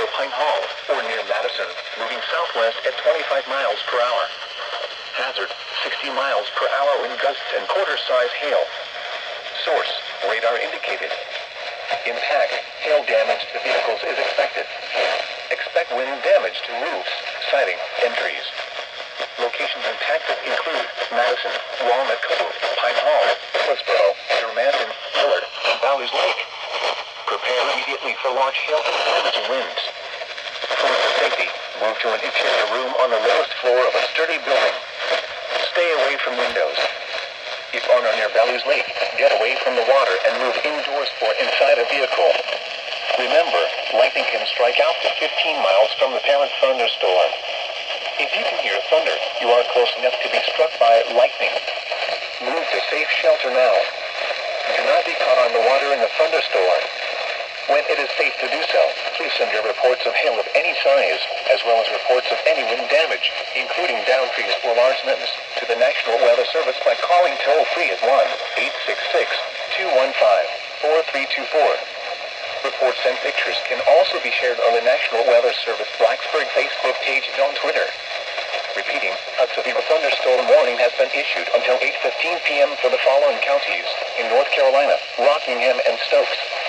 over Pine Hall or near Madison, moving southwest at 25 miles per hour. Hazard, 60 miles per hour wind gusts and quarter-size hail. Source, radar indicated. Impact, hail damage to vehicles is expected. Expect wind damage to roofs, siding, and trees. Locations impacted include Madison, Walnut Cove, Pine Hall, Westboro, Dermanton, Willard, and Valley's Lake. Prepare immediately for large hail and damaging winds. For safety, move to an interior room on the lowest floor of a sturdy building. Stay away from windows. If on or near Valley's Lake, get away from the water and move indoors or inside a vehicle. Remember, lightning can strike out to 15 miles from the parent thunderstorm. If you can hear thunder, you are close enough to be struck by lightning. Move to safe shelter now. Do not be caught on the water in the thunderstorm. When it is safe to do so, please send your reports of hail of any size, as well as reports of any wind damage, including downed trees or large limbs, to the National Weather Service by calling toll-free at 1-866-215-4324. Reports and pictures can also be shared on the National Weather Service Blacksburg Facebook page and on Twitter. Repeating, a severe thunderstorm warning has been issued until 8:15 p.m. for the following counties in North Carolina, Rockingham, and Stokes.